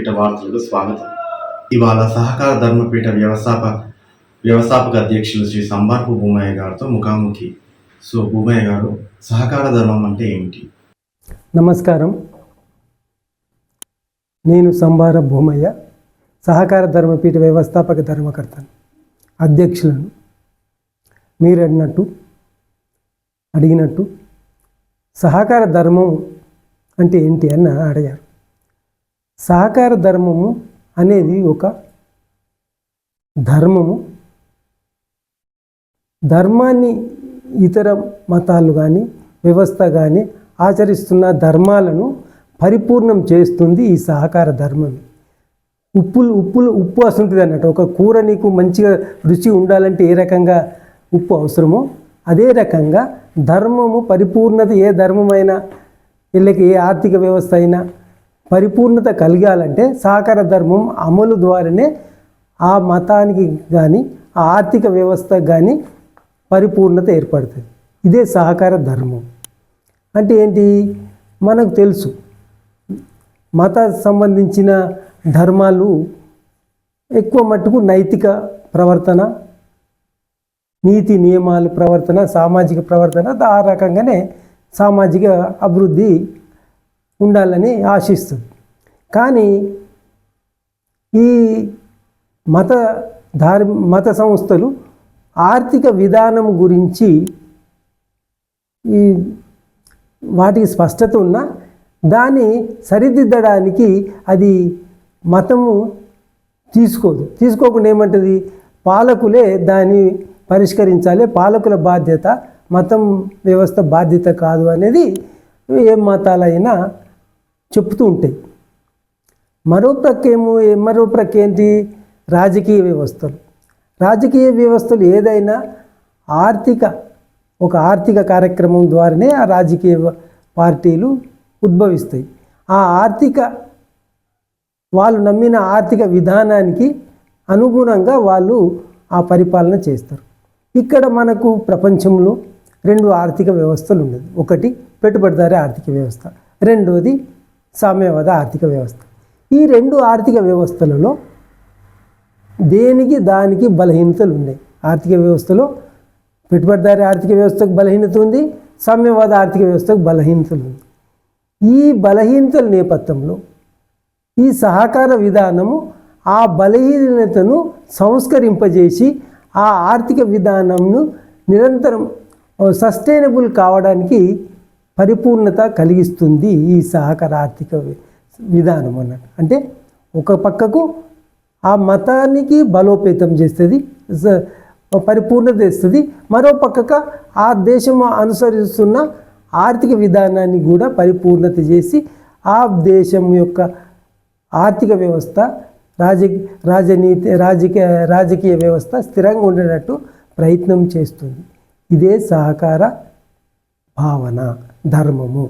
ధర్మపీఠ వార్తలకు స్వాగతం. ఇవాళ సహకార ధర్మపీఠ వ్యవస్థాపక అధ్యక్షులు శ్రీ సంబారపు భూమయ్య గారితో ముఖాముఖి. సో భూమయ్య గారు, సహకార ధర్మం అంటే ఏమిటి? నమస్కారం, నేను సంబార భూమయ్య, సహకార ధర్మపీఠ వ్యవస్థాపక ధర్మకర్తను, అధ్యక్షులను. మీరు అడిగినట్టు సహకార ధర్మం అంటే ఏంటి అని అడిగారు. సహకార ధర్మము అనేది ఒక ధర్మాన్ని ఇతర మతాలు కానీ వ్యవస్థ కానీ ఆచరిస్తున్న ధర్మాలను పరిపూర్ణం చేస్తుంది ఈ సహకార ధర్మం. ఉప్పు వస్తుంటుంది అన్నట్టు. ఒక కూర నీకు మంచిగా రుచి ఉండాలంటే ఏ రకంగా ఉప్పు అవసరమో అదే రకంగా ధర్మము పరిపూర్ణత, ఏ ధర్మమైనా వీళ్ళకి ఏ ఆర్థిక వ్యవస్థ అయినా పరిపూర్ణత కలగాలంటే సహకార ధర్మం అమలు ద్వారానే ఆ మతానికి కానీ ఆ ఆర్థిక వ్యవస్థకు కానీ పరిపూర్ణత ఏర్పడుతుంది. ఇదే సహకార ధర్మం అంటే ఏంటి? మనకు తెలుసు, మత సంబంధించిన ధర్మాలు ఎక్కువ మట్టుకు నైతిక ప్రవర్తన, నీతి నియమాలు ప్రవర్తన, సామాజిక ప్రవర్తన, ఆ రకంగానే సామాజిక అభివృద్ధి ఉండాలని ఆశిస్తుంది. కానీ ఈ మత సంస్థలు ఆర్థిక విధానం గురించి వాటికి స్పష్టత ఉన్నా దాన్ని సరిదిద్దడానికి అది మతము తీసుకోకుండా ఏమంటుంది, పాలకులే దాన్ని పరిష్కరించాలి, పాలకుల బాధ్యత, మతం వ్యవస్థ బాధ్యత కాదు అనేది ఏ మతాలైనా చెప్తూ ఉంటాయి. మరో ప్రక్క ఏంటి? రాజకీయ వ్యవస్థలు ఏదైనా ఒక ఆర్థిక కార్యక్రమం ద్వారానే ఆ రాజకీయ పార్టీలు ఉద్భవిస్తాయి. వాళ్ళు నమ్మిన ఆర్థిక విధానానికి అనుగుణంగా వాళ్ళు ఆ పరిపాలన చేస్తారు. ఇక్కడ మనకు ప్రపంచంలో 2 ఆర్థిక వ్యవస్థలు ఉన్నది. ఒకటి పెట్టుబడిదారీ ఆర్థిక వ్యవస్థ, రెండోది సామ్యవాద ఆర్థిక వ్యవస్థ. ఈ 2 ఆర్థిక వ్యవస్థలలో దానికి బలహీనతలు ఉన్నాయి. ఆర్థిక వ్యవస్థలో పెట్టుబడిదారీ ఆర్థిక వ్యవస్థకు బలహీనత ఉంది, సామ్యవాద ఆర్థిక వ్యవస్థకు బలహీనతలు ఉంది. ఈ బలహీనతల నేపథ్యంలో ఈ సహకార విధానము ఆ బలహీనతను సంస్కరింపజేసి ఆ ఆర్థిక విధానంను నిరంతరం సస్టైనబుల్ కావడానికి పరిపూర్ణత కలిగిస్తుంది ఈ సహకార ఆర్థిక విధానం అన్నట్టు. అంటే ఒక పక్కకు ఆ మతానికి బలోపేతం చేస్తుంది, పరిపూర్ణత ఇస్తుంది. మరో పక్కకు ఆ దేశం అనుసరిస్తున్న ఆర్థిక విధానాన్ని కూడా పరిపూర్ణత చేసి ఆ దేశం యొక్క ఆర్థిక వ్యవస్థ, రాజకీయ వ్యవస్థ స్థిరంగా ఉండేటట్టు ప్రయత్నం చేస్తుంది. ఇదే సహకార భావన, ధర్మము.